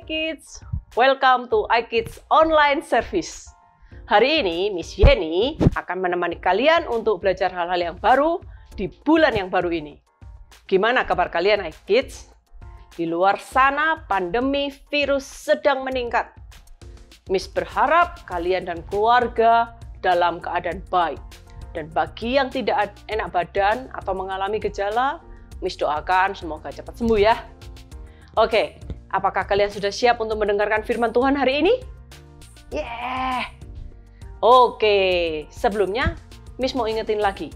Kids, welcome to iKids Online Service. Hari ini Miss Yeni akan menemani kalian untuk belajar hal-hal yang baru di bulan yang baru ini. Gimana kabar kalian iKids? Di luar sana pandemi virus sedang meningkat. Miss berharap kalian dan keluarga dalam keadaan baik. Dan bagi yang tidak enak badan atau mengalami gejala, Miss doakan semoga cepat sembuh ya. Oke, apakah kalian sudah siap untuk mendengarkan firman Tuhan hari ini? Yeah! Oke, sebelumnya Miss mau ingetin lagi.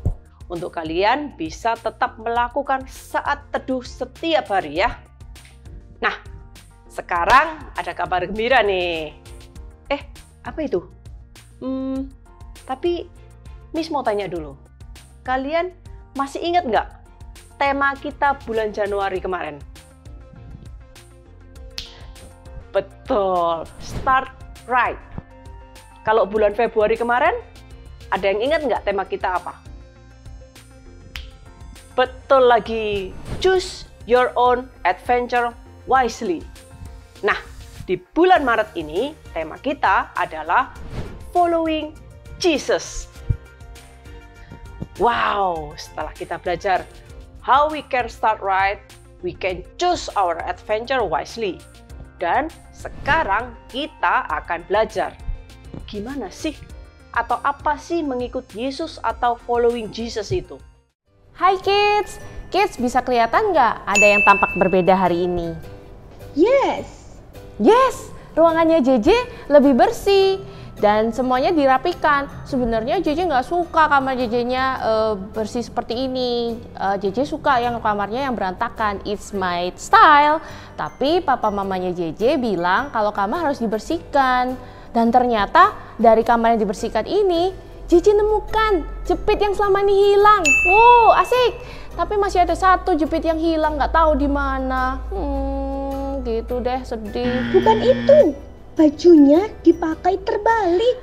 Untuk kalian bisa tetap melakukan saat teduh setiap hari ya. Nah, sekarang ada kabar gembira nih. Apa itu? Tapi Miss mau tanya dulu. Kalian masih ingat nggak tema kita bulan Januari kemarin? Betul, start right. Kalau bulan Februari kemarin, ada yang ingat nggak tema kita apa? Betul lagi, choose your own adventure wisely. Nah, di bulan Maret ini, tema kita adalah following Jesus. Wow, setelah kita belajar how we can start right, we can choose our adventure wisely. Dan sekarang kita akan belajar gimana sih atau apa sih mengikut Yesus atau following Jesus itu. Hai kids, kids bisa kelihatan nggak ada yang tampak berbeda hari ini? Yes, ruangannya JJ lebih bersih dan semuanya dirapikan. Sebenarnya JJ nggak suka kamar JJ-nya bersih seperti ini. JJ suka yang kamarnya yang berantakan. It's my style. Tapi papa mamanya JJ bilang kalau kamar harus dibersihkan. Dan ternyata dari kamar yang dibersihkan ini, JJ nemukan jepit yang selama ini hilang. Wow, asik. Tapi masih ada satu jepit yang hilang, nggak tahu di mana. Gitu deh, sedih. Bukan itu. Bajunya dipakai terbalik.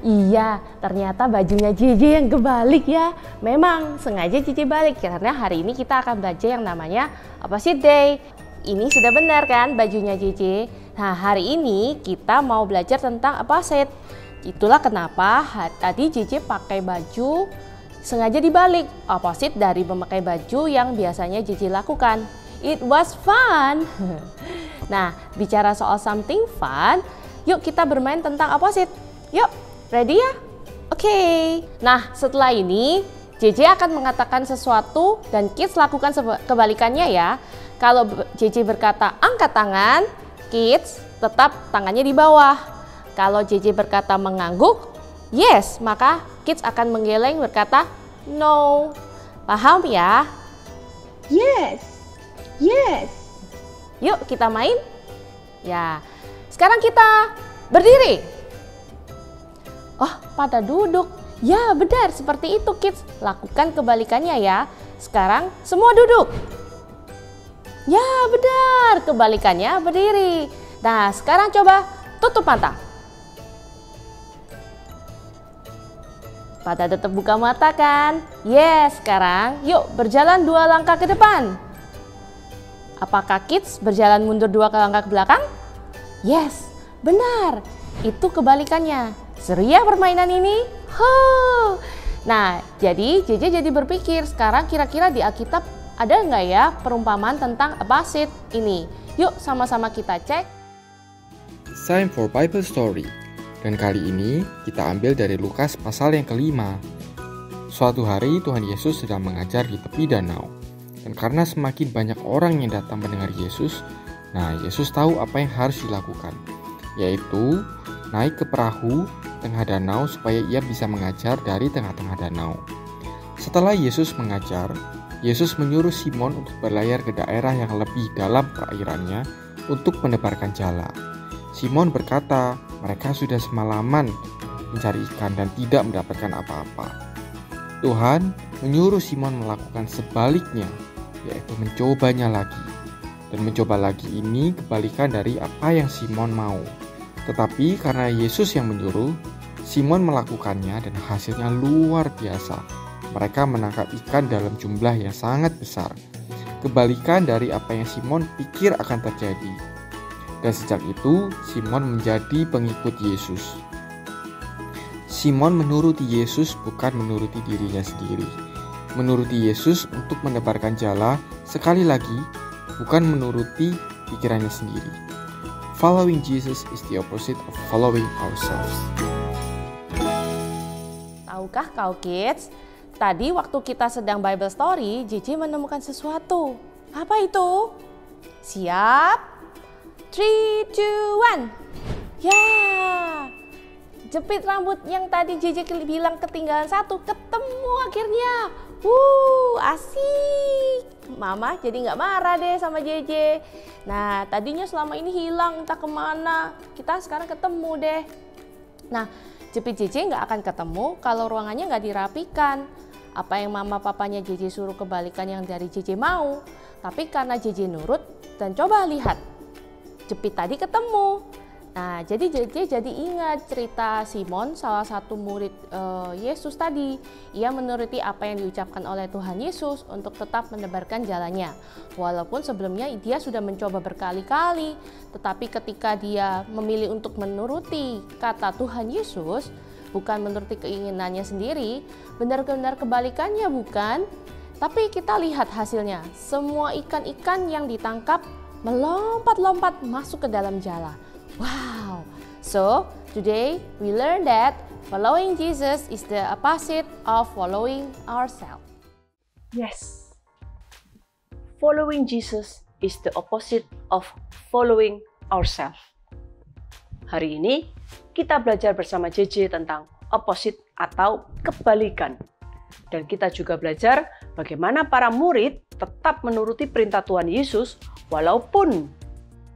Iya, ternyata bajunya JJ yang kebalik ya. Memang sengaja JJ balik karena hari ini kita akan belajar yang namanya Opposite Day. Ini sudah benar kan bajunya JJ? Nah, hari ini kita mau belajar tentang opposite. Itulah kenapa tadi JJ pakai baju sengaja dibalik. Opposite dari memakai baju yang biasanya JJ lakukan. It was fun. Nah, bicara soal something fun, yuk kita bermain tentang opposite. Yuk, ready ya? Oke. Nah, setelah ini, JJ akan mengatakan sesuatu dan kids lakukan kebalikannya ya. Kalau JJ berkata angkat tangan, kids tetap tangannya di bawah. Kalau JJ berkata mengangguk, yes, maka kids akan menggeleng berkata no. Paham ya? Yes. Yuk kita main. Ya, sekarang kita berdiri. Oh, pada duduk. Ya, benar seperti itu kids. Lakukan kebalikannya ya. Sekarang semua duduk. Ya, benar. Kebalikannya berdiri. Nah, sekarang coba tutup mata. Pada tetap buka mata kan? Yes, sekarang yuk berjalan 2 langkah ke depan. Apakah kids berjalan mundur 2 langkah ke belakang? Yes, benar. Itu kebalikannya. Seru ya permainan ini? Nah, jadi JJ jadi berpikir sekarang kira-kira di Alkitab ada nggak ya perumpamaan tentang opposite ini? Yuk sama-sama kita cek. Time for Bible Story. Dan kali ini kita ambil dari Lukas pasal yang ke-5. Suatu hari Tuhan Yesus sedang mengajar di tepi danau. Dan karena semakin banyak orang yang datang mendengar Yesus, Yesus tahu apa yang harus dilakukan, yaitu naik ke perahu tengah danau supaya ia bisa mengajar dari tengah-tengah danau. Setelah Yesus mengajar, Yesus menyuruh Simon untuk berlayar ke daerah yang lebih dalam perairannya untuk menebarkan jala. Simon berkata, mereka sudah semalaman mencari ikan dan tidak mendapatkan apa-apa. Tuhan menyuruh Simon melakukan sebaliknya, yaitu mencobanya lagi. Dan mencoba lagi ini kebalikan dari apa yang Simon mau. Tetapi karena Yesus yang menyuruh, Simon melakukannya dan hasilnya luar biasa. Mereka menangkap ikan dalam jumlah yang sangat besar. Kebalikan dari apa yang Simon pikir akan terjadi. Dan sejak itu, Simon menjadi pengikut Yesus. Simon menuruti Yesus bukan menuruti dirinya sendiri. Menuruti Yesus untuk menebarkan jala, sekali lagi, bukan menuruti pikirannya sendiri. Following Jesus is the opposite of following ourselves. Tahukah kau kids, tadi waktu kita sedang Bible Story, JJ menemukan sesuatu. Apa itu? Siap? 3, 2, 1. Ya, jepit rambut yang tadi JJ bilang ketinggalan satu, ketemu akhirnya. Asik. Mama jadi nggak marah deh sama JJ. Nah, tadinya selama ini hilang entah kemana. Kita sekarang ketemu deh. Nah, jepit JJ nggak akan ketemu kalau ruangannya nggak dirapikan. Apa yang mama papanya JJ suruh kebalikan yang dari JJ mau. Tapi karena JJ nurut dan coba lihat, jepit tadi ketemu. Nah, jadi JJ jadi ingat cerita Simon, salah satu murid Yesus tadi. Ia menuruti apa yang diucapkan oleh Tuhan Yesus untuk tetap menebarkan jalannya. Walaupun sebelumnya dia sudah mencoba berkali-kali, tetapi ketika dia memilih untuk menuruti kata Tuhan Yesus, bukan menuruti keinginannya sendiri, benar-benar kebalikannya bukan? Tapi kita lihat hasilnya, semua ikan-ikan yang ditangkap melompat-lompat masuk ke dalam jala. Wow, so today we learn that following Jesus is the opposite of following ourselves. Yes, following Jesus is the opposite of following ourselves. Hari ini kita belajar bersama JJ tentang opposite atau kebalikan. Dan kita juga belajar bagaimana para murid tetap menuruti perintah Tuhan Yesus walaupun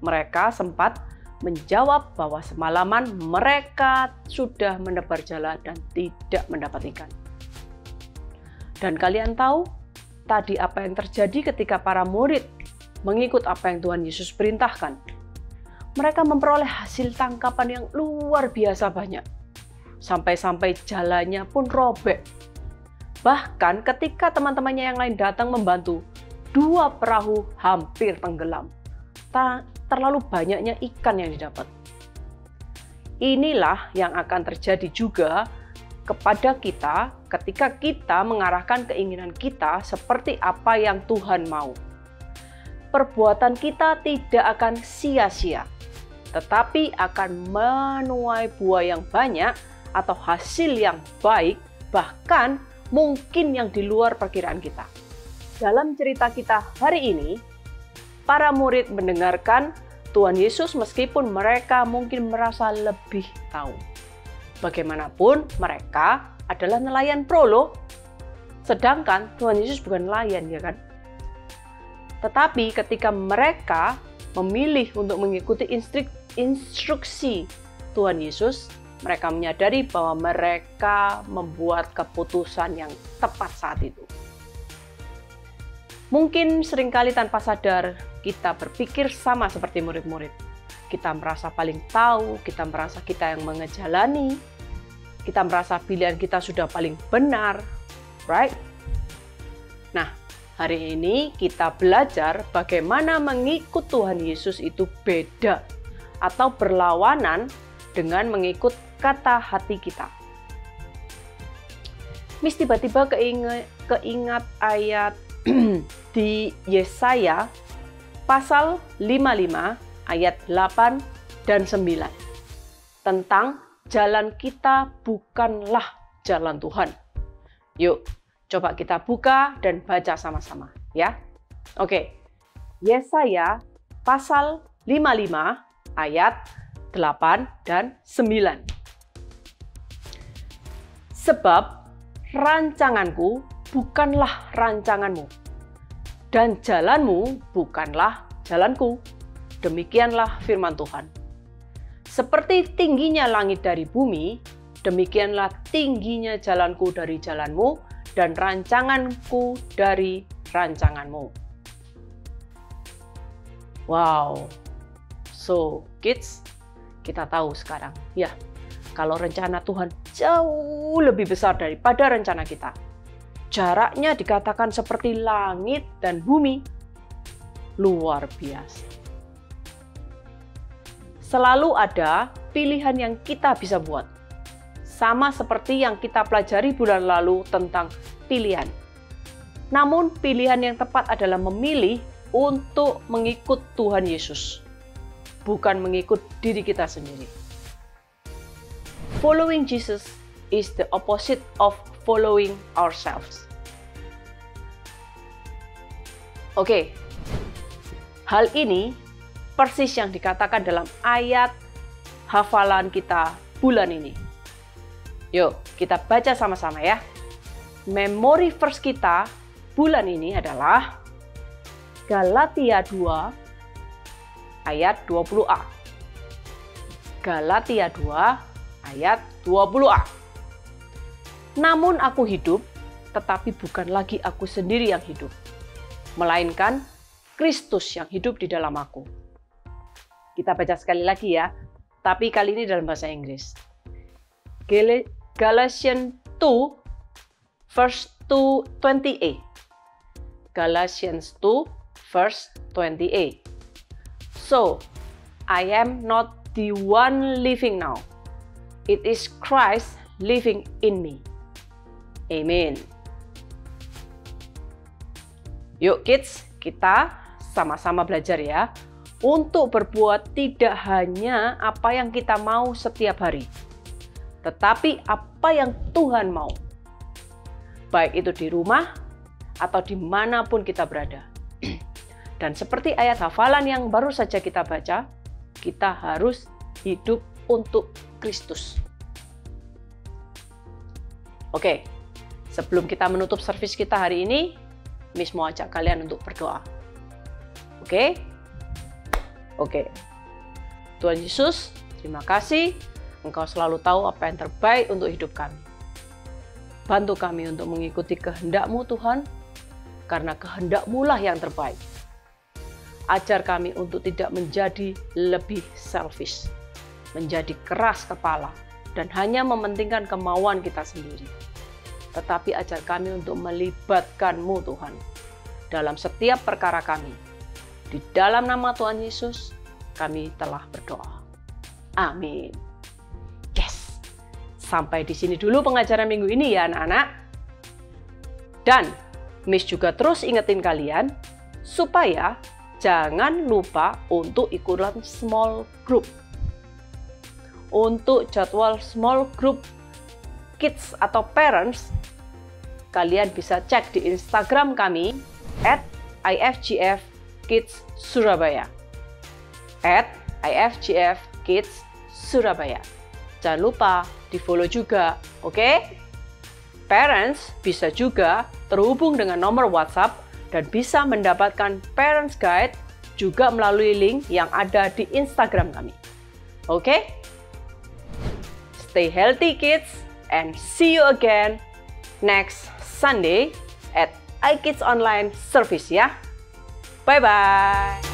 mereka sempat menjawab bahwa semalaman mereka sudah menebar jala dan tidak mendapat ikan. Dan kalian tahu tadi apa yang terjadi ketika para murid mengikut apa yang Tuhan Yesus perintahkan? Mereka memperoleh hasil tangkapan yang luar biasa banyak. Sampai-sampai jalannya pun robek. Bahkan ketika teman-temannya yang lain datang membantu, 2 perahu hampir tenggelam. Terlalu banyaknya ikan yang didapat. Inilah yang akan terjadi juga kepada kita ketika kita mengarahkan keinginan kita seperti apa yang Tuhan mau. Perbuatan kita tidak akan sia-sia, tetapi akan menuai buah yang banyak atau hasil yang baik, bahkan mungkin yang di luar perkiraan kita. Dalam cerita kita hari ini, para murid mendengarkan Tuhan Yesus meskipun mereka mungkin merasa lebih tahu. Bagaimanapun mereka adalah nelayan pro loh. Sedangkan Tuhan Yesus bukan nelayan, ya kan? Tetapi ketika mereka memilih untuk mengikuti instruksi Tuhan Yesus, mereka menyadari bahwa mereka membuat keputusan yang tepat saat itu. Mungkin seringkali tanpa sadar kita berpikir sama seperti murid-murid. Kita merasa paling tahu, kita merasa kita yang mengejalani, kita merasa pilihan kita sudah paling benar, right? Nah, hari ini kita belajar bagaimana mengikut Tuhan Yesus itu beda atau berlawanan dengan mengikut kata hati kita. Mis tiba-tiba keingat ayat di Yesaya pasal 55 ayat 8 dan 9 tentang jalan kita bukanlah jalan Tuhan. Yuk, coba kita buka dan baca sama-sama ya. Oke. Yesaya pasal 55 ayat 8 dan 9. Sebab rancanganku bukanlah rancanganmu, dan jalanmu bukanlah jalanku. Demikianlah firman Tuhan. Seperti tingginya langit dari bumi, demikianlah tingginya jalanku dari jalanmu, dan rancanganku dari rancanganmu. Wow. So, kids, kita tahu sekarang, ya, kalau rencana Tuhan jauh lebih besar daripada rencana kita. Jaraknya dikatakan seperti langit dan bumi. Luar biasa. selalu ada pilihan yang kita bisa buat. Sama seperti yang kita pelajari bulan lalu tentang pilihan. Namun pilihan yang tepat adalah memilih untuk mengikut Tuhan Yesus, bukan mengikut diri kita sendiri. Following Jesus is the opposite of following ourselves. Oke, hal ini persis yang dikatakan dalam ayat hafalan kita bulan ini. Yuk, kita baca sama-sama ya. Memory verse kita bulan ini adalah Galatia 2 ayat 20a. Galatia 2 ayat 20a. Namun aku hidup, tetapi bukan lagi aku sendiri yang hidup, melainkan Kristus yang hidup di dalam aku. Kita baca sekali lagi ya, tapi kali ini dalam bahasa Inggris. Galatians 2 verse 20a. Galatians 2 verse 20a. So, I am not the one living now. It is Christ living in me. Amen. Yuk kids, kita sama-sama belajar ya. Untuk berbuat tidak hanya apa yang kita mau setiap hari, tetapi apa yang Tuhan mau. Baik itu di rumah atau dimanapun kita berada. Dan seperti ayat hafalan yang baru saja kita baca, kita harus hidup untuk Kristus. Oke, sebelum kita menutup servis kita hari ini, Miss mau ajak kalian untuk berdoa. Oke? Oke. Tuhan Yesus, terima kasih. Engkau selalu tahu apa yang terbaik untuk hidup kami. Bantu kami untuk mengikuti kehendak-Mu Tuhan, karena kehendak-Mu lah yang terbaik. Ajar kami untuk tidak menjadi lebih selfish, menjadi keras kepala, dan hanya mementingkan kemauan kita sendiri. Tetapi ajar kami untuk melibatkan-Mu Tuhan, dalam setiap perkara kami. Di dalam nama Tuhan Yesus, kami telah berdoa. Amin. Sampai di sini dulu pengajaran minggu ini ya anak-anak. Dan Miss juga terus ingetin kalian supaya jangan lupa untuk ikutan small group. Untuk jadwal small group kids atau parents, kalian bisa cek di Instagram kami @IFGFKidsSurabaya. @IFGFKidsSurabaya. Jangan lupa di-follow juga, oke? Parents bisa juga terhubung dengan nomor WhatsApp dan bisa mendapatkan Parents Guide juga melalui link yang ada di Instagram kami. Oke? Stay healthy kids and see you again next Sunday at iKids Online Service ya. Bye-bye.